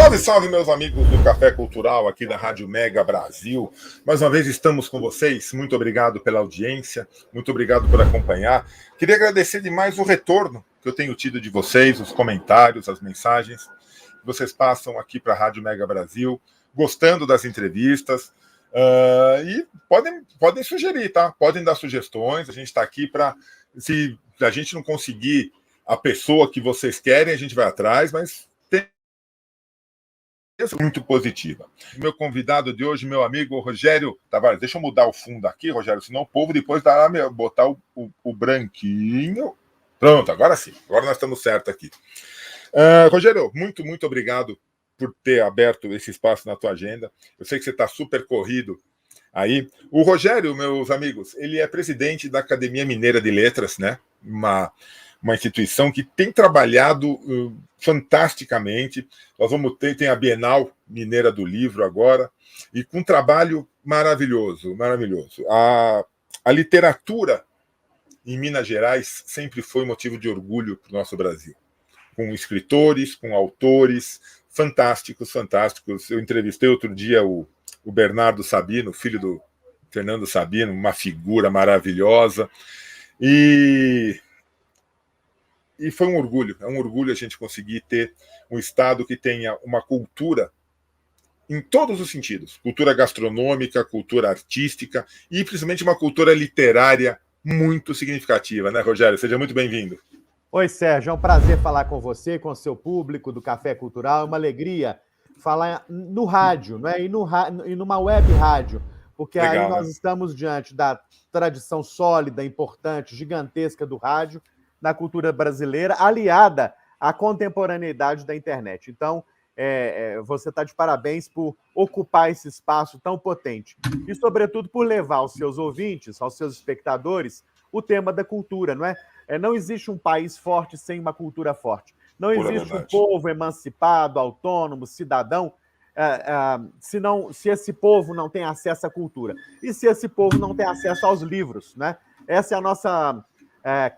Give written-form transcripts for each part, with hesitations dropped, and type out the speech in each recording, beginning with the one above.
Salve, salve, meus amigos do Café Cultural aqui da Rádio Mega Brasil. Mais uma vez estamos com vocês. Muito obrigado pela audiência, muito obrigado por acompanhar. Queria agradecer demais o retorno que eu tenho tido de vocês, os comentários, as mensagens que vocês passam aqui para a Rádio Mega Brasil, gostando das entrevistas. E podem sugerir, tá? Podem dar sugestões. A gente está aqui para, se a gente não conseguir a pessoa que vocês querem, a gente vai atrás, mas muito positiva. Meu convidado de hoje, meu amigo Rogério Tavares. Deixa eu mudar o fundo aqui, Rogério, senão o povo depois dará botar o branquinho. Pronto, agora sim. Agora nós estamos certos aqui. Rogério, muito obrigado por ter aberto esse espaço na tua agenda. Eu sei que você está super corrido aí. O Rogério, meus amigos, ele é presidente da Academia Mineira de Letras, né? Uma instituição que tem trabalhado fantasticamente. Nós vamos tem a Bienal Mineira do Livro agora, e com um trabalho maravilhoso. A literatura em Minas Gerais sempre foi motivo de orgulho para o nosso Brasil, com escritores, com autores fantásticos. Eu entrevistei outro dia o Bernardo Sabino, filho do Fernando Sabino, uma figura maravilhosa, e foi um orgulho a gente conseguir ter um estado que tenha uma cultura em todos os sentidos, cultura gastronômica, cultura artística e principalmente uma cultura literária muito significativa, né, Rogério? Seja muito bem-vindo. Oi, Sérgio, é um prazer falar com você, com o seu público do Café Cultural, é uma alegria falar no rádio, né? E numa web rádio, porque legal, aí nós estamos diante da tradição sólida, importante, gigantesca do rádio, na cultura brasileira, aliada à contemporaneidade da internet. Então, você está de parabéns por ocupar esse espaço tão potente e, sobretudo, por levar aos seus ouvintes, aos seus espectadores, o tema da cultura, não é? Não existe um país forte sem uma cultura forte. Não existe um povo emancipado, autônomo, cidadão, se esse povo não tem acesso à cultura. E se esse povo não tem acesso aos livros, né? Essa é a nossa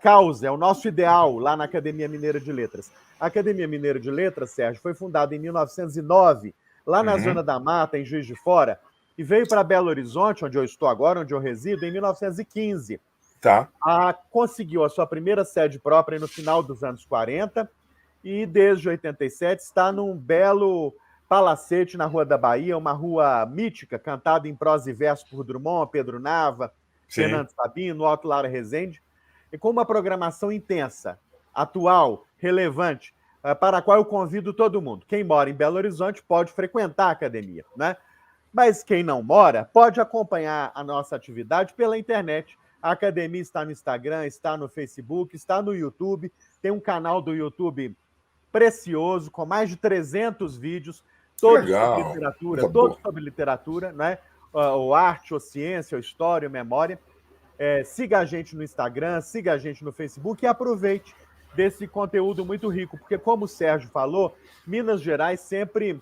causa, é o nosso ideal lá na Academia Mineira de Letras. A Academia Mineira de Letras, Sérgio, foi fundada em 1909, lá na Zona da Mata, em Juiz de Fora, e veio para Belo Horizonte, onde eu estou agora, onde eu resido, em 1915. Tá. Conseguiu a sua primeira sede própria no final dos anos 40 e, desde 87, está num belo palacete na Rua da Bahia, uma rua mítica, cantada em prosa e verso por Drummond, Pedro Nava, sim, Fernando Sabino, Otto Lara Rezende, e com uma programação intensa, atual, relevante, para a qual eu convido todo mundo. Quem mora em Belo Horizonte pode frequentar a academia, né? Mas quem não mora pode acompanhar a nossa atividade pela internet. A academia está no Instagram, está no Facebook, está no YouTube, tem um canal do YouTube precioso, com mais de 300 vídeos, todos sobre literatura, né? Ou arte, ou ciência, ou história, ou memória. Siga a gente no Instagram, siga a gente no Facebook e aproveite desse conteúdo muito rico, porque, como o Sérgio falou, Minas Gerais sempre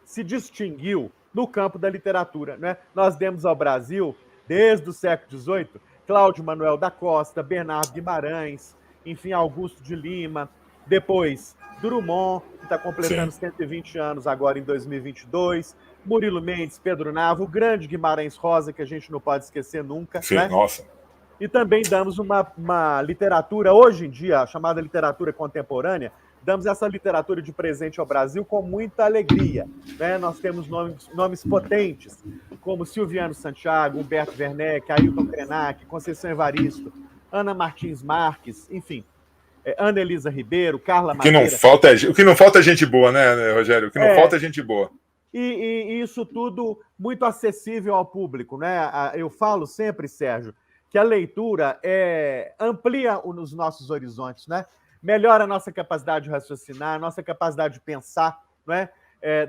se distinguiu no campo da literatura, né? Nós demos ao Brasil, desde o século XVIII, Cláudio Manuel da Costa, Bernardo Guimarães, enfim, Augusto de Lima, depois Drummond, que está completando 120 anos agora em 2022, Murilo Mendes, Pedro Nava, o grande Guimarães Rosa, que a gente não pode esquecer nunca. Sim, né? Nossa. E também damos uma literatura, hoje em dia, chamada literatura contemporânea, damos essa literatura de presente ao Brasil com muita alegria. Né? Nós temos nomes potentes, como Silviano Santiago, Humberto Werneck, Ailton Krenak, Conceição Evaristo, Ana Martins Marques, enfim, Ana Elisa Ribeiro, Carla Madeira. O que não falta é gente boa, né, Rogério? O que não falta é gente boa. E isso tudo muito acessível ao público, né? Eu falo sempre, Sérgio, que a leitura amplia os nossos horizontes, né? Melhora a nossa capacidade de raciocinar, a nossa capacidade de pensar, né?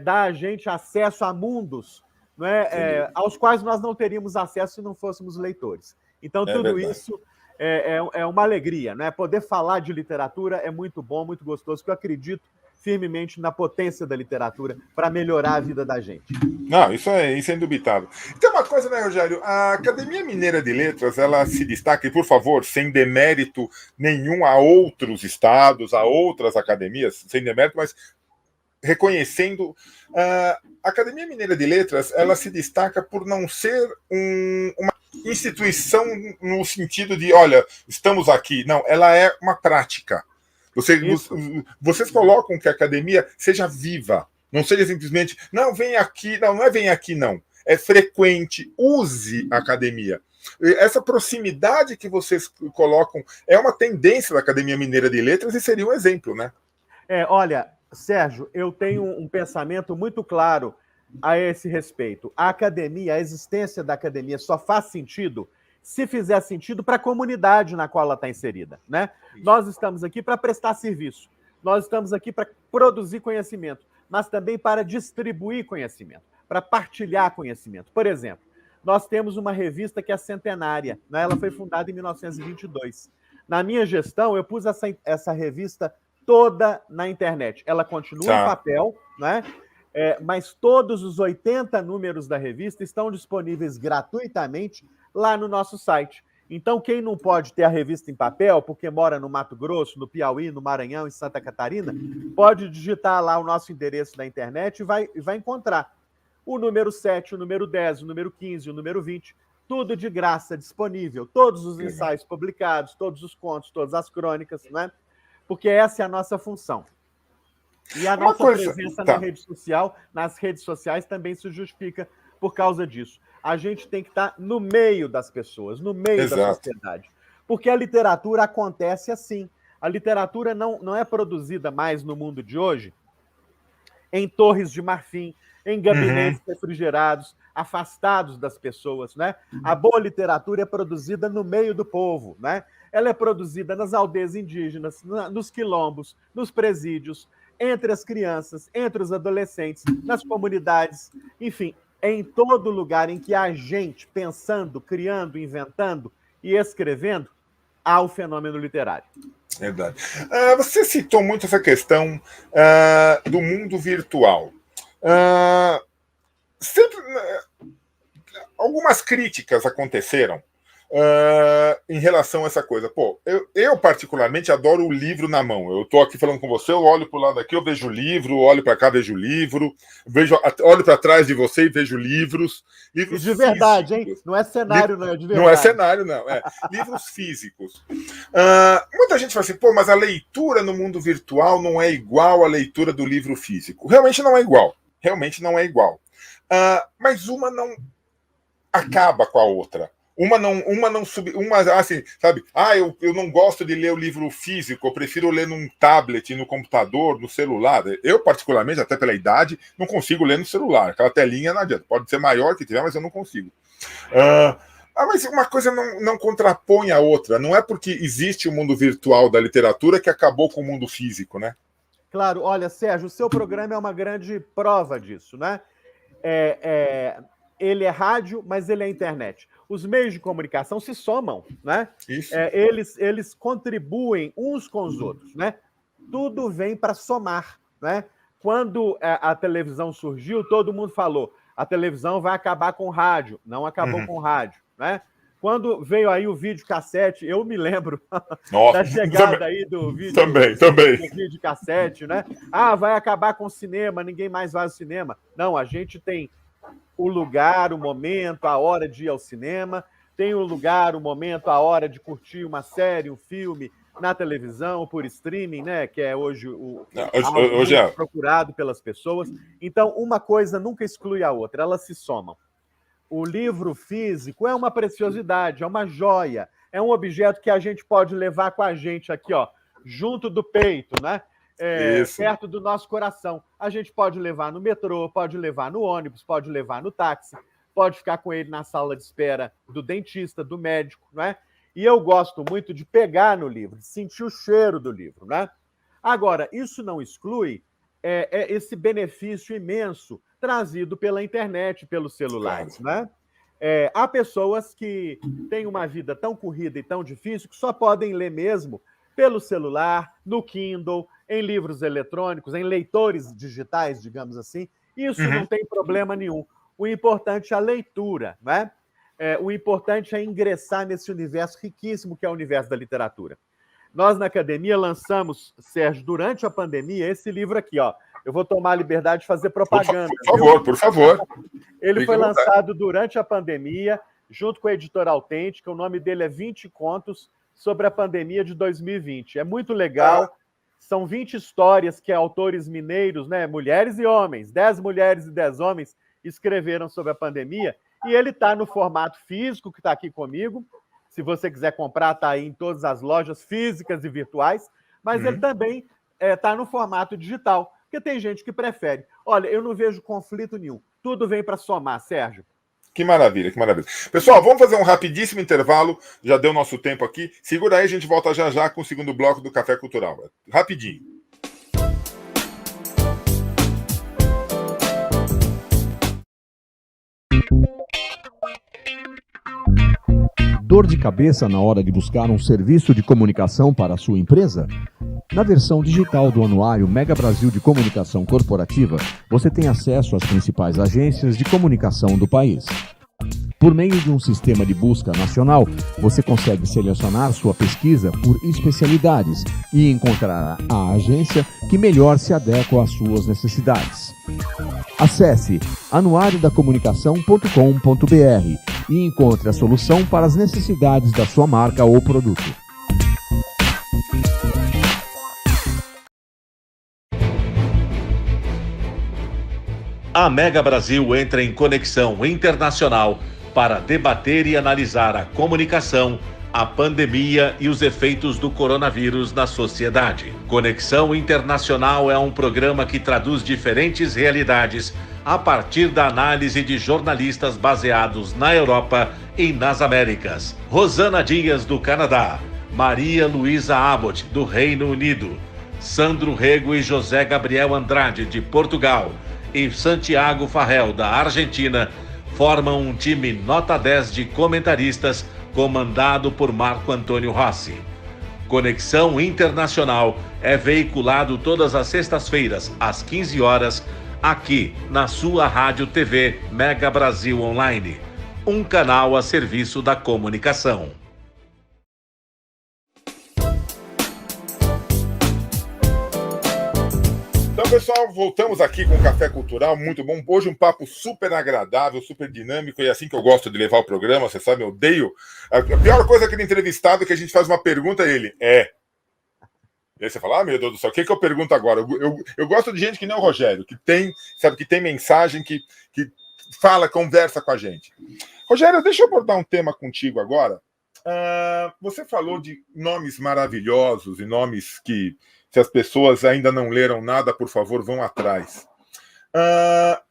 Dá a gente acesso a mundos, né? Aos quais nós não teríamos acesso se não fôssemos leitores. Então, tudo isso é uma alegria, né? Poder falar de literatura é muito bom, muito gostoso, porque eu acredito firmemente na potência da literatura para melhorar a vida da gente. Não, isso é indubitável. Tem uma coisa, né, Rogério? A Academia Mineira de Letras, ela se destaca, e por favor, sem demérito nenhum a outros estados, a outras academias, sem demérito, mas reconhecendo... a Academia Mineira de Letras, ela se destaca por não ser uma instituição no sentido de, olha, estamos aqui. Não, ela é uma prática. Vocês colocam que a academia seja viva, não seja simplesmente, não, vem aqui, não é vem aqui, não. É frequente, use a academia. Essa proximidade que vocês colocam é uma tendência da Academia Mineira de Letras e seria um exemplo, né? Olha, Sérgio, eu tenho um pensamento muito claro a esse respeito. A academia, a existência da academia só faz sentido se fizer sentido para a comunidade na qual ela está inserida, né? Nós estamos aqui para prestar serviço, nós estamos aqui para produzir conhecimento, mas também para distribuir conhecimento, para partilhar conhecimento. Por exemplo, nós temos uma revista que é centenária, né? Ela foi fundada em 1922. Na minha gestão, eu pus essa revista toda na internet. Ela continua em papel, né? Mas todos os 80 números da revista estão disponíveis gratuitamente lá no nosso site. Então, quem não pode ter a revista em papel, porque mora no Mato Grosso, no Piauí, no Maranhão, em Santa Catarina, pode digitar lá o nosso endereço da internet e vai encontrar o número 7, o número 10, o número 15, o número 20, tudo de graça, disponível. Todos os ensaios publicados, todos os contos, todas as crônicas, né? Porque essa é a nossa função. E a nossa presença na rede social, nas redes sociais, também se justifica por causa disso. A gente tem que estar no meio das pessoas, no meio da sociedade. Porque a literatura acontece assim. A literatura não é produzida mais no mundo de hoje em torres de marfim, em gabinetes refrigerados, afastados das pessoas, né? A boa literatura é produzida no meio do povo, né? Ela é produzida nas aldeias indígenas, nos quilombos, nos presídios, entre as crianças, entre os adolescentes, nas comunidades, enfim, em todo lugar em que há gente pensando, criando, inventando e escrevendo, há o fenômeno literário. Verdade. Você citou muito essa questão do mundo virtual. Algumas críticas aconteceram em relação a essa coisa. Pô, eu particularmente adoro o livro na mão. Eu estou aqui falando com você, eu olho para o lado aqui, eu vejo o livro, olho para cá, vejo o livro, olho para trás de você e vejo livros de verdade, físicos. Hein? Não é cenário, não, é de verdade. Não é cenário, não. Livros físicos. Muita gente fala assim, pô, mas a leitura no mundo virtual não é igual à leitura do livro físico. Realmente não é igual. Realmente não é igual. Mas uma não acaba com a outra. Uma assim, sabe? Eu não gosto de ler o livro físico, eu prefiro ler num tablet, no computador, no celular. Eu, particularmente, até pela idade, não consigo ler no celular. Aquela telinha não adianta. Pode ser maior que tiver, mas eu não consigo. Mas uma coisa não contrapõe a outra. Não é porque existe o mundo virtual da literatura que acabou com o mundo físico, né? Claro, olha, Sérgio, o seu programa é uma grande prova disso, né? Ele é rádio, mas ele é internet. Os meios de comunicação se somam, né? Isso. Eles contribuem uns com os outros, né? Tudo vem para somar, né? Quando a televisão surgiu, todo mundo falou, a televisão vai acabar com o rádio. Não acabou com o rádio, né? Quando veio aí o videocassete, eu me lembro da chegada aí do videocassete, né? Vai acabar com o cinema, ninguém mais vai ao cinema. Não, a gente tem o lugar, o momento, a hora de ir ao cinema, tem o lugar, o momento, a hora de curtir uma série, um filme na televisão, por streaming, né? Que é hoje hoje é procurado pelas pessoas. Então, uma coisa nunca exclui a outra, elas se somam. O livro físico é uma preciosidade, é uma joia, é um objeto que a gente pode levar com a gente aqui, ó, junto do peito, né? Perto do nosso coração. A gente pode levar no metrô, pode levar no ônibus, pode levar no táxi, pode ficar com ele na sala de espera do dentista, do médico, né? E eu gosto muito de pegar no livro, de sentir o cheiro do livro, né? Agora, isso não exclui esse benefício imenso trazido pela internet, pelos celulares, né? Há pessoas que têm uma vida tão corrida e tão difícil que só podem ler mesmo pelo celular, no Kindle, em livros eletrônicos, em leitores digitais, digamos assim. Isso não tem problema nenhum. O importante é a leitura, né? O importante é ingressar nesse universo riquíssimo que é o universo da literatura. Nós, na academia, lançamos, Sérgio, durante a pandemia, esse livro aqui, ó, Eu vou tomar a liberdade de fazer propaganda. Por favor. Ele foi lançado durante a pandemia, junto com a Editora Autêntica. O nome dele é 20 Contos sobre a Pandemia de 2020. É muito legal. São 20 histórias que autores mineiros, né, mulheres e homens, 10 mulheres e 10 homens, escreveram sobre a pandemia. E ele está no formato físico, que está aqui comigo. Se você quiser comprar, está aí em todas as lojas físicas e virtuais. Mas ele também está no formato digital, porque tem gente que prefere. Olha, eu não vejo conflito nenhum. Tudo vem para somar, Sérgio. Que maravilha, que maravilha. Pessoal, vamos fazer um rapidíssimo intervalo. Já deu nosso tempo aqui. Segura aí, a gente volta já já com o segundo bloco do Café Cultural. Rapidinho. Dor de cabeça na hora de buscar um serviço de comunicação para a sua empresa? Na versão digital do Anuário Mega Brasil de Comunicação Corporativa, você tem acesso às principais agências de comunicação do país. Por meio de um sistema de busca nacional, você consegue selecionar sua pesquisa por especialidades e encontrar a agência que melhor se adequa às suas necessidades. Acesse anuariodacomunicação.com.br e encontre a solução para as necessidades da sua marca ou produto. A Mega Brasil entra em conexão internacional para debater e analisar a comunicação, a pandemia e os efeitos do coronavírus na sociedade. Conexão Internacional é um programa que traduz diferentes realidades a partir da análise de jornalistas baseados na Europa e nas Américas. Rosana Dias, do Canadá, Maria Luísa Abbott, do Reino Unido, Sandro Rego e José Gabriel Andrade, de Portugal, e Santiago Farrell, da Argentina, formam um time nota 10 de comentaristas comandado por Marco Antônio Rossi. Conexão Internacional é veiculado todas as sextas-feiras, às 15 horas, aqui na sua Rádio TV Mega Brasil Online, um canal a serviço da comunicação. Então, pessoal, voltamos aqui com o Café Cultural, muito bom. Hoje um papo super agradável, super dinâmico, e é assim que eu gosto de levar o programa, você sabe, eu odeio. A pior coisa daquele entrevistado é que a gente faz uma pergunta a ele. E aí você fala, meu Deus do céu, o que eu pergunto agora? Eu gosto de gente que nem o Rogério, que tem, sabe, que tem mensagem, que fala, conversa com a gente. Rogério, deixa eu abordar um tema contigo agora. Você falou de nomes maravilhosos e nomes que, se as pessoas ainda não leram nada, por favor, vão atrás.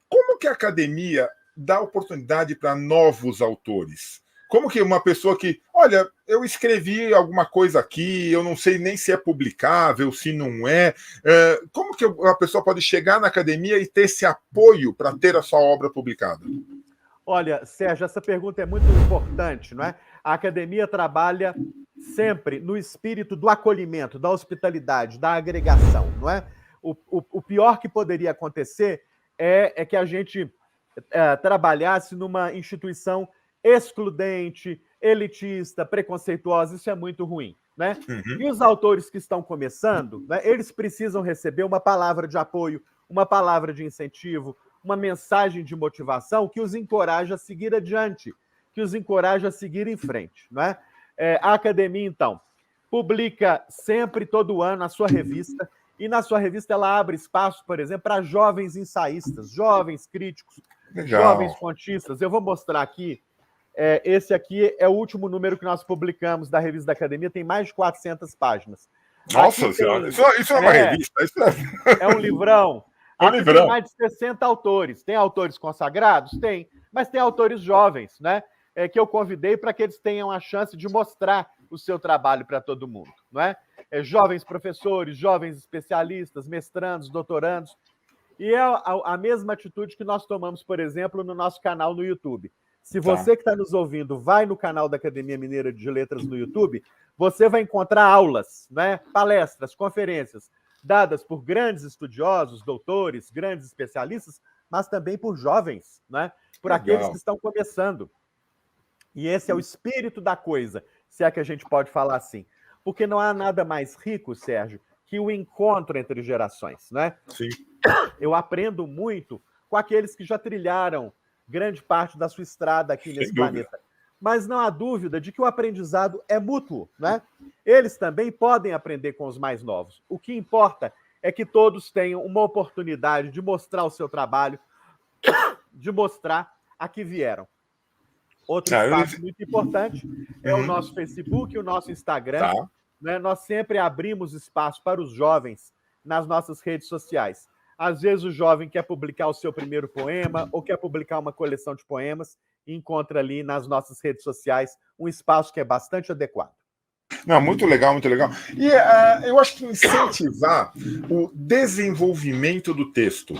Como que a academia dá oportunidade para novos autores? Como que uma pessoa que, olha, eu escrevi alguma coisa aqui, eu não sei nem se é publicável, se não é. Como que a pessoa pode chegar na academia e ter esse apoio para ter a sua obra publicada? Olha, Sérgio, essa pergunta é muito importante, não é? A academia trabalha sempre no espírito do acolhimento, da hospitalidade, da agregação, não é? O pior que poderia acontecer é que a gente trabalhasse numa instituição excludente, elitista, preconceituosa. Isso é muito ruim, né? E os autores que estão começando, né, eles precisam receber uma palavra de apoio, uma palavra de incentivo, uma mensagem de motivação que os encoraja a seguir adiante, que os encoraja a seguir em frente, não é? A academia, então, publica sempre, todo ano, a sua revista, e na sua revista ela abre espaço, por exemplo, para jovens ensaístas, jovens críticos, jovens contistas. Eu vou mostrar aqui, esse aqui é o último número que nós publicamos da revista da academia, tem mais de 400 páginas. Nossa Senhora, isso é uma revista? É um livrão. Aqui tem mais de 60 autores. Tem autores consagrados? Tem. Mas tem autores jovens, né? Que eu convidei para que eles tenham a chance de mostrar o seu trabalho para todo mundo, não é? Jovens professores, jovens especialistas, mestrandos, doutorandos. E é a mesma atitude que nós tomamos, por exemplo, no nosso canal no YouTube. Se você que está nos ouvindo vai no canal da Academia Mineira de Letras no YouTube, você vai encontrar aulas, né? Palestras, conferências, dadas por grandes estudiosos, doutores, grandes especialistas, mas também por jovens, né? Por aqueles que estão começando. E esse é o espírito da coisa, se é que a gente pode falar assim. Porque não há nada mais rico, Sérgio, que o encontro entre gerações, né? Sim. Eu aprendo muito com aqueles que já trilharam grande parte da sua estrada aqui nesse planeta. Mas não há dúvida de que o aprendizado é mútuo, né? Eles também podem aprender com os mais novos. O que importa é que todos tenham uma oportunidade de mostrar o seu trabalho, de mostrar a que vieram. Outro espaço muito importante é o nosso Facebook e o nosso Instagram. Tá. Né? Nós sempre abrimos espaço para os jovens nas nossas redes sociais. Às vezes o jovem quer publicar o seu primeiro poema ou quer publicar uma coleção de poemas e encontra ali nas nossas redes sociais um espaço que é bastante adequado. Não, muito legal, muito legal. E eu acho que incentivar o desenvolvimento do texto.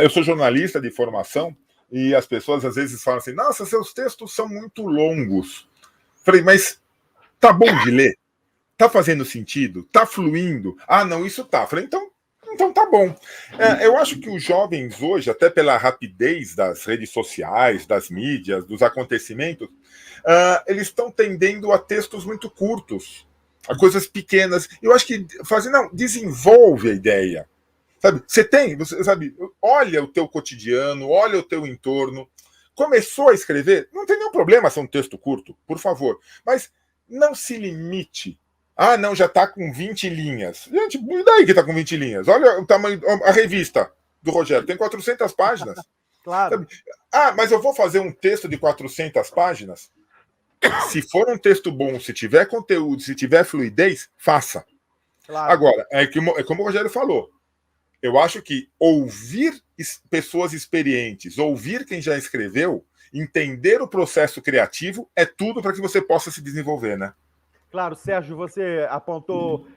Eu sou jornalista de formação e as pessoas às vezes falam assim, nossa, seus textos são muito longos. Falei, mas tá bom de ler? Tá fazendo sentido? Tá fluindo? Ah, não, isso tá. Falei, então tá bom. Eu acho que os jovens hoje, até pela rapidez das redes sociais, das mídias, dos acontecimentos, eles estão tendendo a textos muito curtos, a coisas pequenas. Eu acho que desenvolve a ideia. Você sabe, olha o teu cotidiano, olha o teu entorno. Começou a escrever, não tem nenhum problema ser um texto curto, por favor. Mas não se limite. Ah, não, já está com 20 linhas. Gente, e daí que está com 20 linhas? Olha o tamanho, a revista do Rogério, tem 400 páginas. Claro. Sabe? Ah, mas eu vou fazer um texto de 400 páginas? Se for um texto bom, se tiver conteúdo, se tiver fluidez, faça. Claro. Agora, é como o Rogério falou, eu acho que ouvir pessoas experientes, ouvir quem já escreveu, entender o processo criativo é tudo para que você possa se desenvolver, né? Claro, Sérgio, você apontou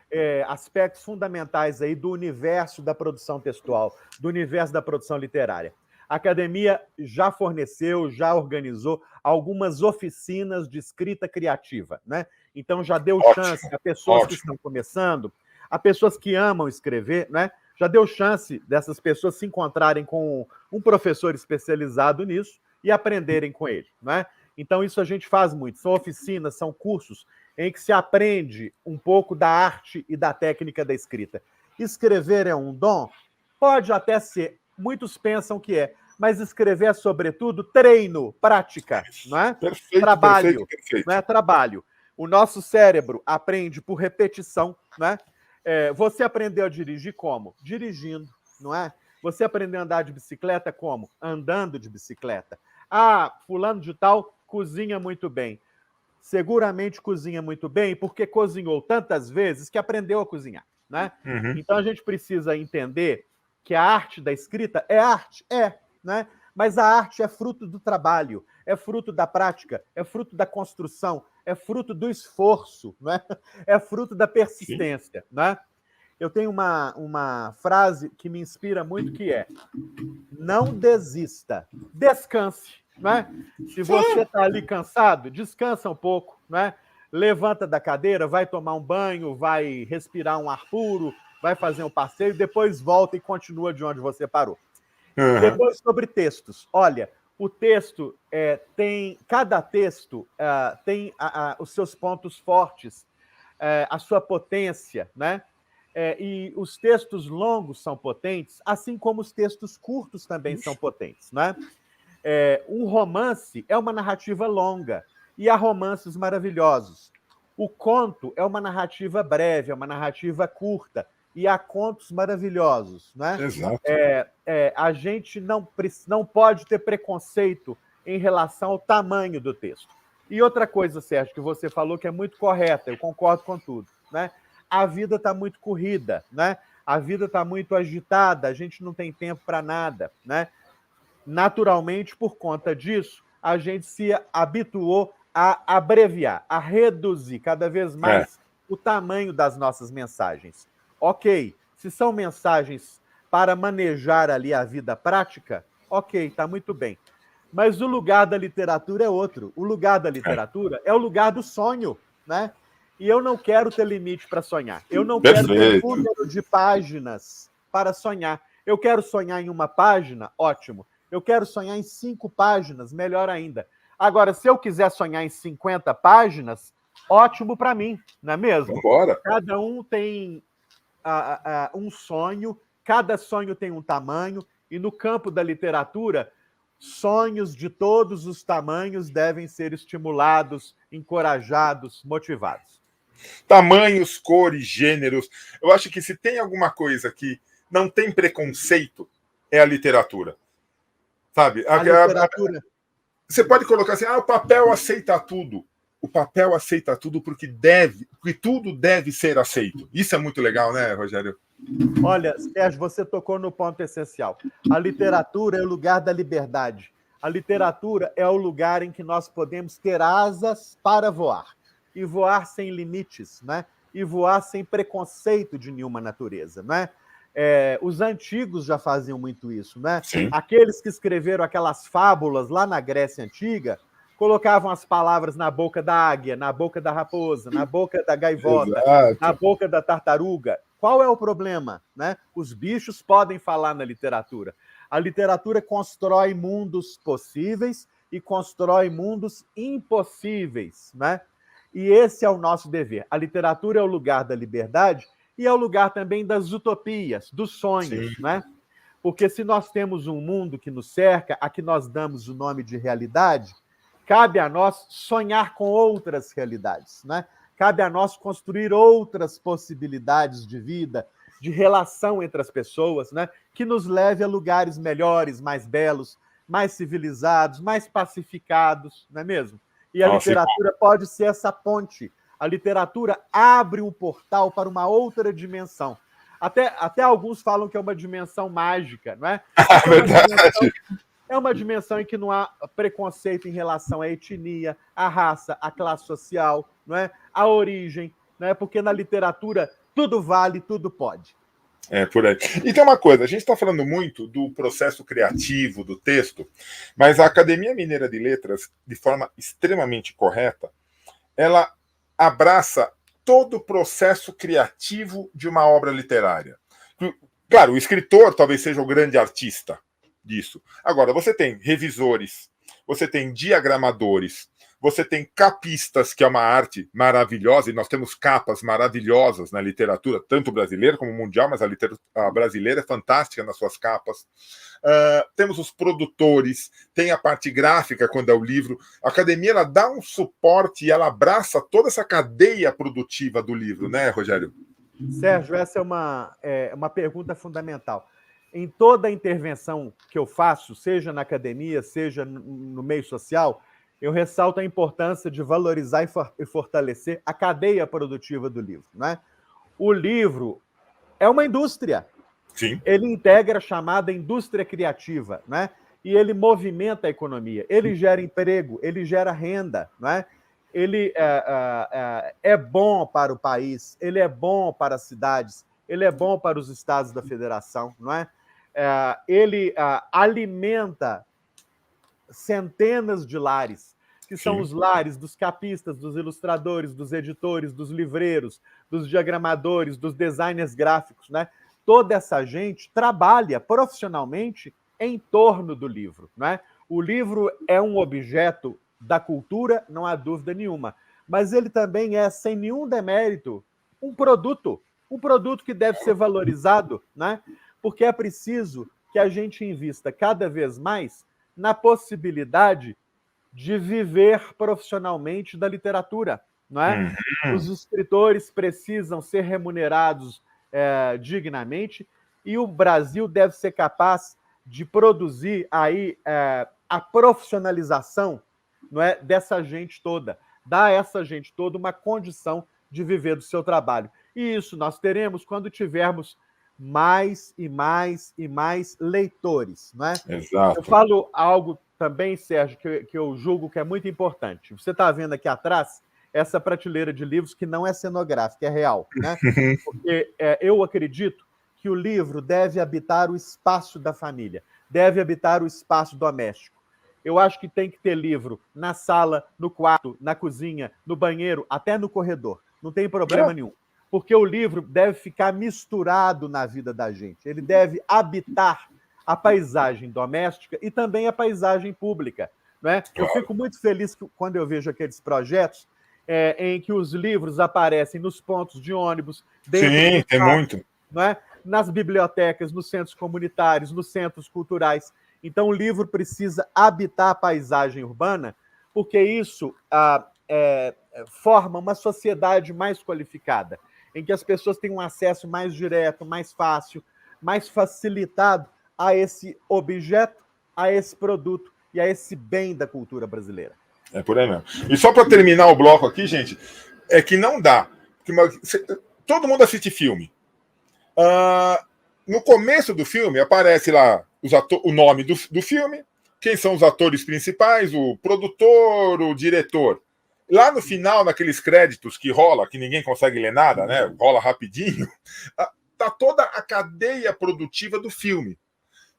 aspectos fundamentais aí do universo da produção textual, do universo da produção literária. A academia já forneceu, já organizou algumas oficinas de escrita criativa, né? Então já deu chance a pessoas que estão começando, a pessoas que amam escrever, né? Já deu chance dessas pessoas se encontrarem com um professor especializado nisso e aprenderem com ele, né? Então isso a gente faz muito. São oficinas, são cursos em que se aprende um pouco da arte e da técnica da escrita. Escrever é um dom? Pode até ser. Muitos pensam que é. Mas escrever é, sobretudo, treino, prática, não é? Perfeito, trabalho, perfeito. Não é? Trabalho. O nosso cérebro aprende por repetição, não é? Você aprendeu a dirigir como? Dirigindo, não é? Você aprendeu a andar de bicicleta como? Andando de bicicleta. Ah, fulano de tal cozinha muito bem. Seguramente cozinha muito bem porque cozinhou tantas vezes que aprendeu a cozinhar, né? Uhum. Então a gente precisa entender que a arte da escrita é arte, né? Mas a arte é fruto do trabalho, é fruto da prática, é fruto da construção, é fruto do esforço, né? É fruto da persistência, né? Eu tenho uma frase que me inspira muito que é: não desista, descanse. Né? Se você está ali cansado, descansa um pouco, né? Levanta da cadeira, vai tomar um banho, vai respirar um ar puro, vai fazer um passeio, depois volta e continua de onde você parou. Uhum. Depois, sobre textos. Olha, o texto cada texto tem os seus pontos fortes, a sua potência, né? E os textos longos são potentes, assim como os textos curtos também são potentes, né? Um romance é uma narrativa longa, e há romances maravilhosos. O conto é uma narrativa breve, é uma narrativa curta, e há contos maravilhosos, né? Exato. A gente não pode ter preconceito em relação ao tamanho do texto. E outra coisa, Sérgio, que você falou que é muito correta, eu concordo com tudo, né? A vida está muito corrida, né? A vida está muito agitada, a gente não tem tempo para nada, né? Naturalmente, por conta disso, a gente se habituou a abreviar, a reduzir cada vez mais o tamanho das nossas mensagens. Ok, se são mensagens para manejar ali a vida prática, ok, está muito bem. Mas o lugar da literatura é outro. O lugar da literatura é o lugar do sonho, né? E eu não quero ter limite para sonhar. Eu não quero ter número de páginas para sonhar. Eu quero sonhar em uma página, ótimo. Eu quero sonhar em 5 páginas, melhor ainda. Agora, se eu quiser sonhar em 50 páginas, ótimo para mim, não é mesmo? Bora. Cada um tem um sonho, cada sonho tem um tamanho, e no campo da literatura, sonhos de todos os tamanhos devem ser estimulados, encorajados, motivados. Tamanhos, cores, gêneros. Eu acho que se tem alguma coisa que não tem preconceito, é a literatura. Sabe? A literatura... Você pode colocar assim, o papel aceita tudo. O papel aceita tudo porque tudo deve ser aceito. Isso é muito legal, né, Rogério? Olha, Sérgio, você tocou no ponto essencial. A literatura é o lugar da liberdade. A literatura é o lugar em que nós podemos ter asas para voar. E voar sem limites, né? E voar sem preconceito de nenhuma natureza, né? Os antigos já faziam muito isso, né? Sim. Aqueles que escreveram aquelas fábulas lá na Grécia Antiga colocavam as palavras na boca da águia, na boca da raposa, na boca da gaivota, Exato. na boca da tartaruga. Qual é o problema, né? Os bichos podem falar na literatura. A literatura constrói mundos possíveis e constrói mundos impossíveis, né? E esse é o nosso dever. A literatura é o lugar da liberdade e é o lugar também das utopias, dos sonhos, né? Porque se nós temos um mundo que nos cerca, a que nós damos o nome de realidade, cabe a nós sonhar com outras realidades, né? Cabe a nós construir outras possibilidades de vida, de relação entre as pessoas, né? Que nos leve a lugares melhores, mais belos, mais civilizados, mais pacificados, não é mesmo? E a literatura pode ser essa ponte. A literatura abre um portal para uma outra dimensão. Até alguns falam que é uma dimensão mágica, não é? É uma dimensão em que não há preconceito em relação à etnia, à raça, à classe social, não é? À origem, não é? Porque na literatura tudo vale, tudo pode. É, por aí. E tem uma coisa, a gente está falando muito do processo criativo do texto, mas a Academia Mineira de Letras, de forma extremamente correta, ela abraça todo o processo criativo de uma obra literária. Claro, o escritor talvez seja o grande artista disso. Agora, você tem revisores, você tem diagramadores, você tem capistas, que é uma arte maravilhosa, e nós temos capas maravilhosas na literatura, tanto brasileira como mundial, mas a brasileira é fantástica nas suas capas. Temos os produtores, tem a parte gráfica quando é o livro. A academia ela dá um suporte e ela abraça toda essa cadeia produtiva do livro, né, Rogério? Sérgio, essa é uma pergunta fundamental. Em toda intervenção que eu faço, seja na academia, seja no meio social, eu ressalto a importância de valorizar e fortalecer a cadeia produtiva do livro, né? O livro é uma indústria. Sim. Ele integra a chamada indústria criativa, né? E ele movimenta a economia. Ele gera emprego, ele gera renda, né? Ele é bom para o país, ele é bom para as cidades, ele é bom para os estados da federação, não é? Ele alimenta centenas de lares, que são os lares dos capistas, dos ilustradores, dos editores, dos livreiros, dos diagramadores, dos designers gráficos, né? Toda essa gente trabalha profissionalmente em torno do livro, né? O livro é um objeto da cultura, não há dúvida nenhuma, mas ele também é, sem nenhum demérito, um produto que deve ser valorizado, né? Porque é preciso que a gente invista cada vez mais na possibilidade de viver profissionalmente da literatura, não é? Os escritores precisam ser remunerados dignamente e o Brasil deve ser capaz de produzir aí a profissionalização, não é, dessa gente toda, dar a essa gente toda uma condição de viver do seu trabalho. E isso nós teremos quando tivermos mais e mais e mais leitores, não é? Exato. Eu falo algo também, Sérgio, que eu julgo que é muito importante. Você está vendo aqui atrás essa prateleira de livros que não é cenográfica, é real, né? Porque eu acredito que o livro deve habitar o espaço da família, deve habitar o espaço doméstico. Eu acho que tem que ter livro na sala, no quarto, na cozinha, no banheiro, até no corredor. Não tem problema nenhum. Porque o livro deve ficar misturado na vida da gente. Ele deve habitar a paisagem doméstica e também a paisagem pública, não é? Eu fico muito feliz quando eu vejo aqueles projetos em que os livros aparecem nos pontos de ônibus. Sim, tem muito. não é? Nas bibliotecas, nos centros comunitários, nos centros culturais. Então, o livro precisa habitar a paisagem urbana, porque isso forma uma sociedade mais qualificada, em que as pessoas têm um acesso mais direto, mais fácil, mais facilitado a esse objeto, a esse produto e a esse bem da cultura brasileira. É por aí mesmo. E só para terminar o bloco aqui, gente, é que não dá. Todo mundo assiste filme. No começo do filme aparece lá o nome do filme, quem são os atores principais, o produtor, o diretor. Lá no final, naqueles créditos que rola, que ninguém consegue ler nada, né? Rola rapidinho, tá toda a cadeia produtiva do filme.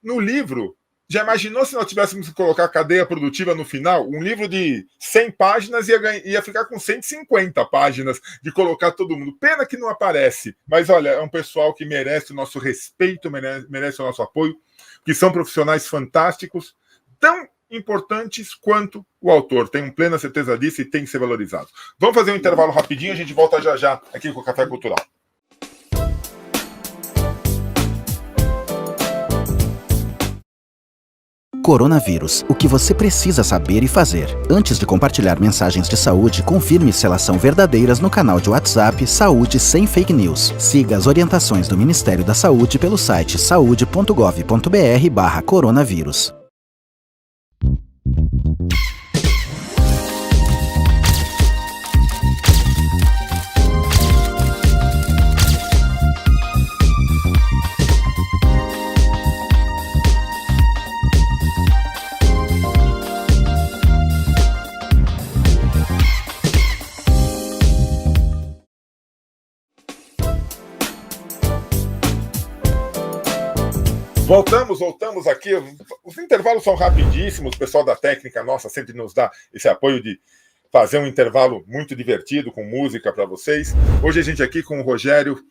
No livro, já imaginou se nós tivéssemos que colocar a cadeia produtiva no final? Um livro de 100 páginas ia ficar com 150 páginas de colocar todo mundo. Pena que não aparece. Mas, olha, é um pessoal que merece o nosso respeito, merece o nosso apoio, que são profissionais fantásticos, tão importantes quanto o autor. Tenho plena certeza disso e tem que ser valorizado. Vamos fazer um intervalo rapidinho, a gente volta já já aqui com o Café Cultural. Coronavírus, o que você precisa saber e fazer. Antes de compartilhar mensagens de saúde, confirme se elas são verdadeiras no canal de WhatsApp Saúde Sem Fake News. Siga as orientações do Ministério da Saúde pelo site saude.gov.br/coronavírus. Voltamos aqui. Os intervalos são rapidíssimos. O pessoal da técnica nossa sempre nos dá esse apoio de fazer um intervalo muito divertido, com música para vocês. Hoje a gente aqui com o Rogério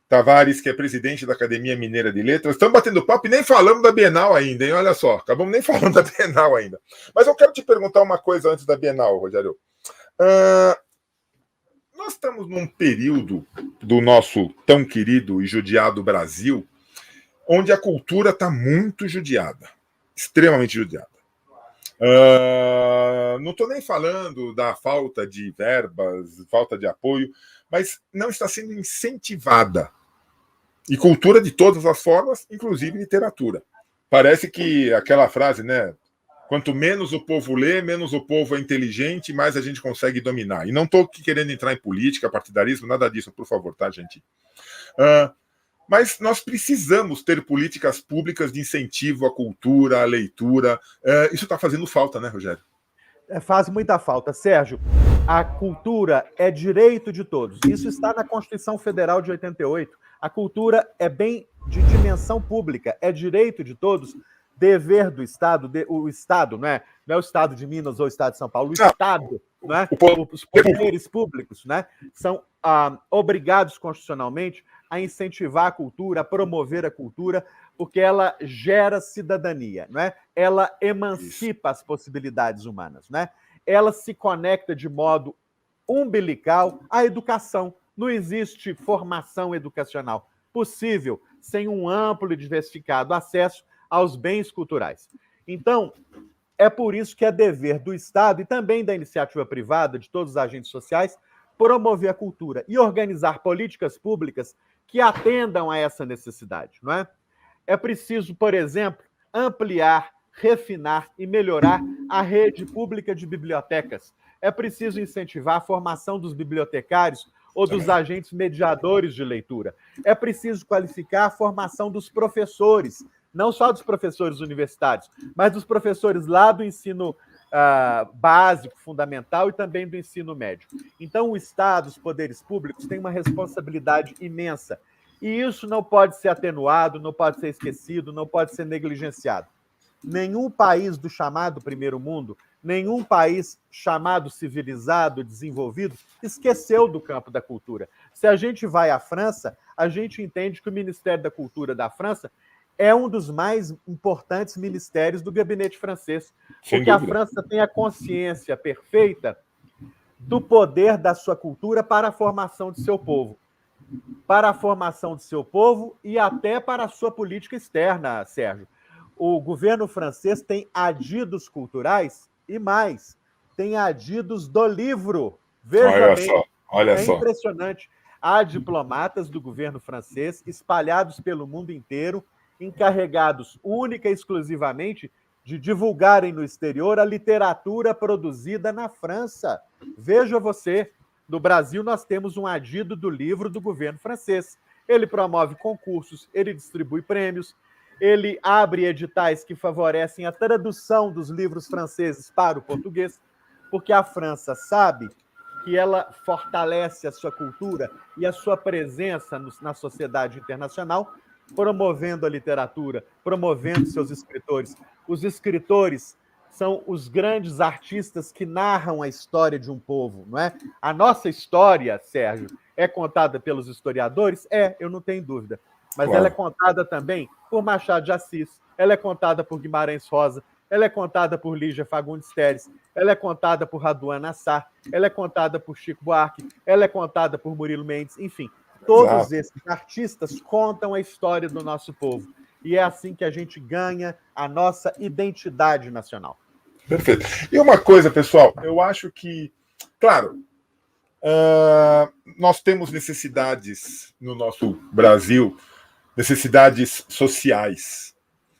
Tavares, que é presidente da Academia Mineira de Letras. Estamos batendo papo e nem falamos da Bienal ainda, hein? Olha só, acabamos nem falando da Bienal ainda. Mas eu quero te perguntar uma coisa antes da Bienal, Rogério. Nós estamos num período do nosso tão querido e judiado Brasil, onde a cultura está muito judiada, extremamente judiada. Não estou nem falando da falta de verbas, falta de apoio, mas não está sendo incentivada. E cultura de todas as formas, inclusive literatura. Parece que aquela frase, né? Quanto menos o povo lê, menos o povo é inteligente, mais a gente consegue dominar. E não estou querendo entrar em política, partidarismo, nada disso, por favor, tá, gente? Mas nós precisamos ter políticas públicas de incentivo à cultura, à leitura. Isso está fazendo falta, né, Rogério? Faz muita falta. Sérgio, a cultura é direito de todos. Isso está na Constituição Federal de 88. A cultura é bem de dimensão pública, é direito de todos, dever do Estado, o Estado, não é o Estado de Minas ou o Estado de São Paulo, o Estado, não é? Os poderes públicos, né, são obrigados constitucionalmente a incentivar a cultura, a promover a cultura, porque ela gera cidadania, não é? Ela emancipa as possibilidades humanas, né? Ela se conecta de modo umbilical à educação. Não existe formação educacional possível sem um amplo e diversificado acesso aos bens culturais. Então, é por isso que é dever do Estado e também da iniciativa privada, de todos os agentes sociais, promover a cultura e organizar políticas públicas que atendam a essa necessidade, não é? É preciso, por exemplo, ampliar, refinar e melhorar a rede pública de bibliotecas. É preciso incentivar a formação dos bibliotecários ou dos agentes mediadores de leitura. É preciso qualificar a formação dos professores, não só dos professores universitários, mas dos professores lá do ensino básico, fundamental e também do ensino médio. Então, o Estado, os poderes públicos têm uma responsabilidade imensa. E isso não pode ser atenuado, não pode ser esquecido, não pode ser negligenciado. Nenhum país do chamado primeiro mundo, nenhum país chamado civilizado, desenvolvido, esqueceu do campo da cultura. Se a gente vai à França, a gente entende que o Ministério da Cultura da França é um dos mais importantes ministérios do gabinete francês, porque a França tem a consciência perfeita do poder da sua cultura para a formação de seu povo. para a formação de seu povo e até para a sua política externa, Sérgio. O governo francês tem adidos culturais e mais, tem adidos do livro. Veja bem, olha só. Impressionante. Há diplomatas do governo francês espalhados pelo mundo inteiro, encarregados única e exclusivamente de divulgarem no exterior a literatura produzida na França. Veja você, no Brasil nós temos um adido do livro do governo francês. Ele promove concursos, ele distribui prêmios, ele abre editais que favorecem a tradução dos livros franceses para o português, porque a França sabe que ela fortalece a sua cultura e a sua presença na sociedade internacional, promovendo a literatura, promovendo seus escritores. Os escritores são os grandes artistas que narram a história de um povo, não é? A nossa história, Sérgio, é contada pelos historiadores? Eu não tenho dúvida. Mas ela é contada também por Machado de Assis, ela é contada por Guimarães Rosa, ela é contada por Lígia Fagundes Telles, ela é contada por Raduan Nassar, ela é contada por Chico Buarque, ela é contada por Murilo Mendes, enfim. Todos esses artistas contam a história do nosso povo. E é assim que a gente ganha a nossa identidade nacional. Perfeito. E uma coisa, pessoal, eu acho que, claro, nós temos necessidades no nosso Brasil, necessidades sociais.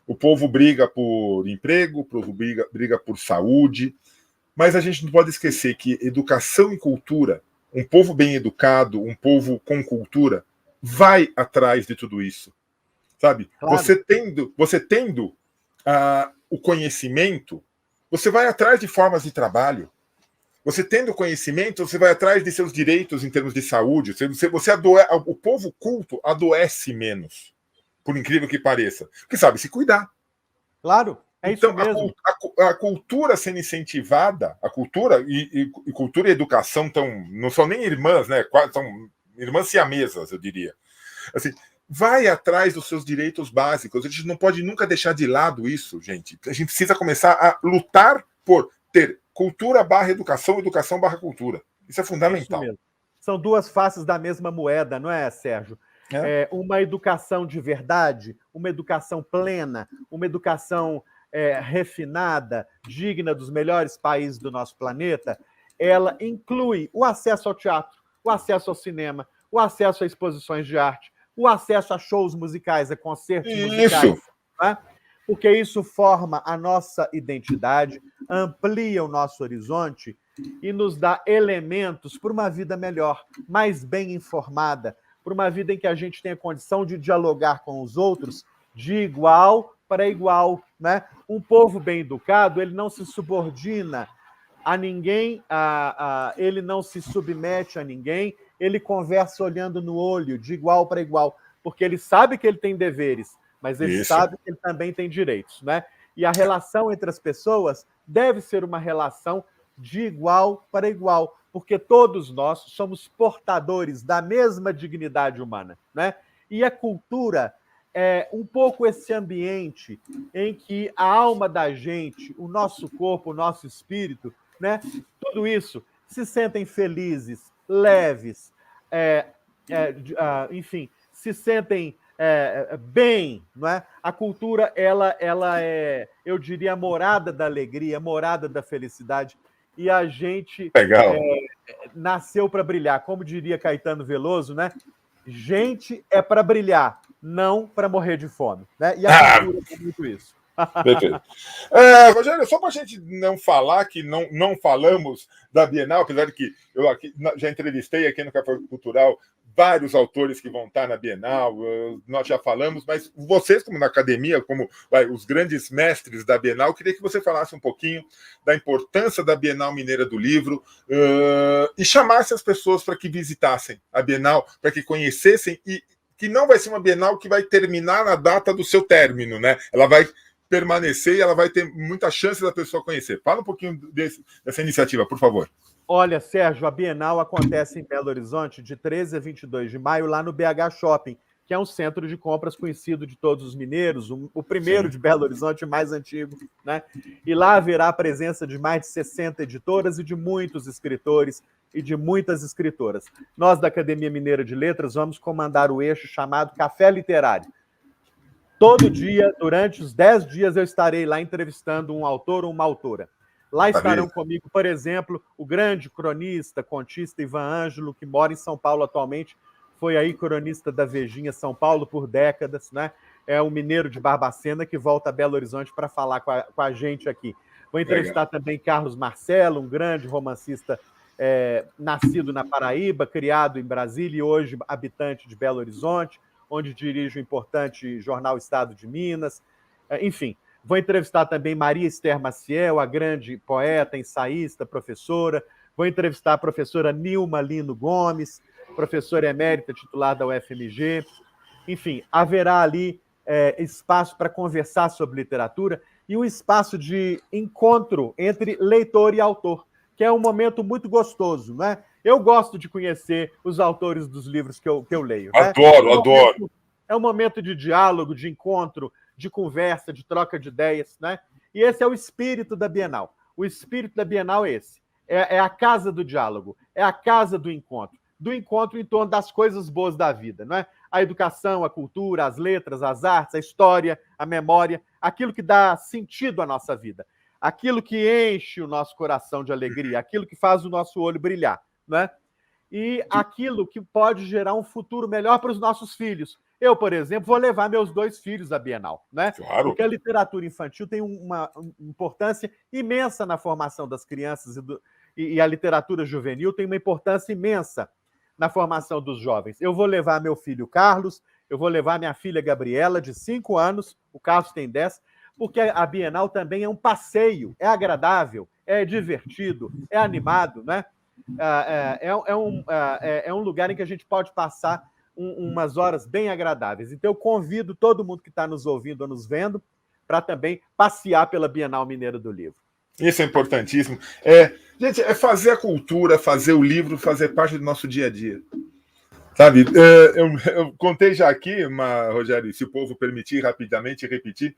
O povo briga por emprego, o povo briga por saúde, mas a gente não pode esquecer que educação e cultura, um povo bem educado, um povo com cultura, vai atrás de tudo isso. Sabe? Claro. Você tendo o conhecimento, você vai atrás de formas de trabalho. Você tendo conhecimento, você vai atrás de seus direitos em termos de saúde. O povo culto adoece menos, por incrível que pareça, porque sabe se cuidar. Claro, é isso então, mesmo. A cultura sendo incentivada, a cultura e cultura e educação não são nem irmãs, né? São irmãs siamesas, eu diria. Assim, vai atrás dos seus direitos básicos. A gente não pode nunca deixar de lado isso, gente. A gente precisa começar a lutar por ter cultura / educação, educação / cultura. Isso é fundamental. É isso mesmo. São duas faces da mesma moeda, não é, Sérgio? Uma educação de verdade, uma educação plena, uma educação refinada, digna dos melhores países do nosso planeta, ela inclui o acesso ao teatro, o acesso ao cinema, o acesso a exposições de arte, o acesso a shows musicais, a concertos musicais. Né? Porque isso forma a nossa identidade, amplia o nosso horizonte e nos dá elementos para uma vida melhor, mais bem informada, para uma vida em que a gente tenha condição de dialogar com os outros de igual para igual. Né? Um povo bem educado, ele não se subordina a ninguém, ele não se submete a ninguém, ele conversa olhando no olho, de igual para igual, porque ele sabe que ele tem deveres, mas ele sabe que ele também tem direitos. Né? E a relação entre as pessoas deve ser uma relação de igual para igual, porque todos nós somos portadores da mesma dignidade humana. Né? E a cultura é um pouco esse ambiente em que a alma da gente, o nosso corpo, o nosso espírito, né? Tudo isso se sentem felizes, leves, enfim, se sentem bem. Não é? A cultura ela é, eu diria, a morada da alegria, a morada da felicidade. E a gente nasceu para brilhar, como diria Caetano Veloso, né? Gente é para brilhar, não para morrer de fome. Né? E a cultura é muito isso. Perfeito. Rogério, só para a gente não falar que não falamos da Bienal, apesar de que eu aqui, já entrevistei aqui no Café Cultural vários autores que vão estar na Bienal, nós já falamos, mas vocês, como na academia, como os grandes mestres da Bienal, eu queria que você falasse um pouquinho da importância da Bienal Mineira do Livro e chamasse as pessoas para que visitassem a Bienal, para que conhecessem, e que não vai ser uma Bienal que vai terminar na data do seu término, né? Ela vai permanecer e ela vai ter muita chance da pessoa conhecer. Fala um pouquinho dessa iniciativa, por favor. Olha, Sérgio, a Bienal acontece em Belo Horizonte de 13 a 22 de maio, lá no BH Shopping. que é um centro de compras conhecido de todos os mineiros, o primeiro de Belo Horizonte, mais antigo, né? E lá haverá a presença de mais de 60 editoras e de muitos escritores e de muitas escritoras. Nós, da Academia Mineira de Letras, vamos comandar o eixo chamado Café Literário. Todo dia, durante os 10 dias, eu estarei lá entrevistando um autor ou uma autora. Lá estarão comigo, por exemplo, o grande cronista, contista Ivan Ângelo, que mora em São Paulo atualmente, foi aí cronista da Vejinha São Paulo por décadas, né? É um mineiro de Barbacena que volta a Belo Horizonte para falar com a gente aqui. Vou entrevistar também Carlos Marcelo, um grande romancista nascido na Paraíba, criado em Brasília e hoje habitante de Belo Horizonte, onde dirige o importante jornal Estado de Minas. Enfim, vou entrevistar também Maria Esther Maciel, a grande poeta, ensaísta, professora. Vou entrevistar a professora Nilma Lino Gomes, professora emérita titular da UFMG. Enfim, haverá ali espaço para conversar sobre literatura e um espaço de encontro entre leitor e autor, que é um momento muito gostoso, né? Eu gosto de conhecer os autores dos livros que eu leio. Né? Adoro. É um momento de diálogo, de encontro, de conversa, de troca de ideias, né? E esse é o espírito da Bienal. O espírito da Bienal é esse. É a casa do diálogo, é a casa do encontro em torno das coisas boas da vida, não é? A educação, a cultura, as letras, as artes, a história, a memória, aquilo que dá sentido à nossa vida, aquilo que enche o nosso coração de alegria, aquilo que faz o nosso olho brilhar, né? E aquilo que pode gerar um futuro melhor para os nossos filhos. Eu, por exemplo, vou levar meus 2 filhos à Bienal, né? Claro. Porque a literatura infantil tem uma importância imensa na formação das crianças e a literatura juvenil tem uma importância imensa na formação dos jovens. Eu vou levar meu filho Carlos, eu vou levar minha filha Gabriela, de 5 anos, o Carlos tem 10, porque a Bienal também é um passeio, é agradável, é divertido, é animado, né? É um lugar em que a gente pode passar umas horas bem agradáveis. Então, eu convido todo mundo que está nos ouvindo ou nos vendo para também passear pela Bienal Mineira do Livro. Isso é importantíssimo. Gente, é fazer a cultura, fazer o livro, fazer parte do nosso dia a dia. Sabe? Eu contei já aqui, Rogério, se o povo permitir rapidamente repetir,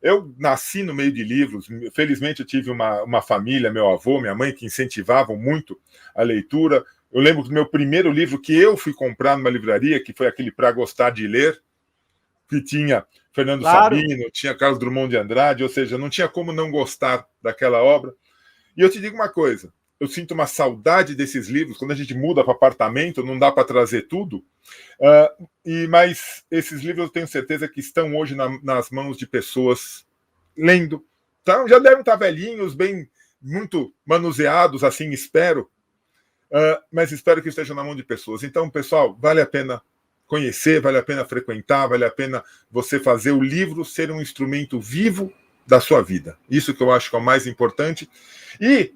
eu nasci no meio de livros. Felizmente eu tive uma família, meu avô, minha mãe, que incentivavam muito a leitura. Eu lembro do meu primeiro livro que eu fui comprar numa livraria, que foi aquele Pra Gostar de Ler, que tinha Fernando Sabino, tinha Carlos Drummond de Andrade, ou seja, não tinha como não gostar daquela obra. E eu te digo uma coisa, eu sinto uma saudade desses livros, quando a gente muda para apartamento, não dá para trazer tudo, mas esses livros eu tenho certeza que estão hoje nas mãos de pessoas lendo. Então, já devem estar velhinhos, muito manuseados, assim espero, mas espero que estejam na mão de pessoas. Então, pessoal, vale a pena conhecer, vale a pena frequentar, vale a pena você fazer o livro ser um instrumento vivo da sua vida. Isso que eu acho que é o mais importante. E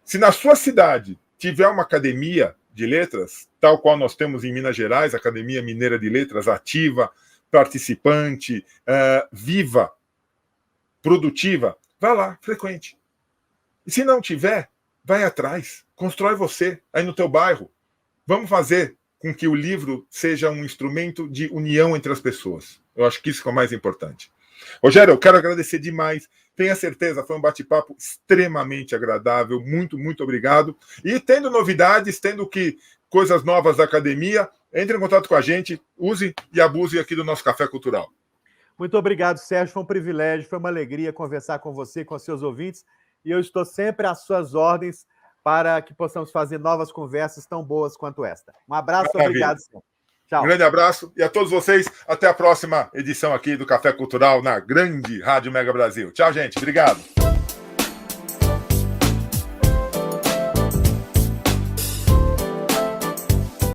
se na sua cidade tiver uma academia de letras, tal qual nós temos em Minas Gerais, a Academia Mineira de Letras, ativa, participante, viva, produtiva, vá lá, frequente. E se não tiver, vai atrás, constrói você, aí no teu bairro. Vamos fazer com que o livro seja um instrumento de união entre as pessoas. Eu acho que isso é o mais importante. Rogério, eu quero agradecer demais. Tenha certeza, foi um bate-papo extremamente agradável. Muito, muito obrigado. E tendo novidades, tendo coisas novas da academia, entre em contato com a gente, use e abuse aqui do nosso Café Cultural. Muito obrigado, Sérgio. Foi um privilégio, foi uma alegria conversar com você e com seus ouvintes. E eu estou sempre às suas ordens para que possamos fazer novas conversas tão boas quanto esta. Um abraço, obrigado, senhor. Tchau. Um grande abraço e a todos vocês, até a próxima edição aqui do Café Cultural na grande Rádio Mega Brasil. Tchau, gente. Obrigado.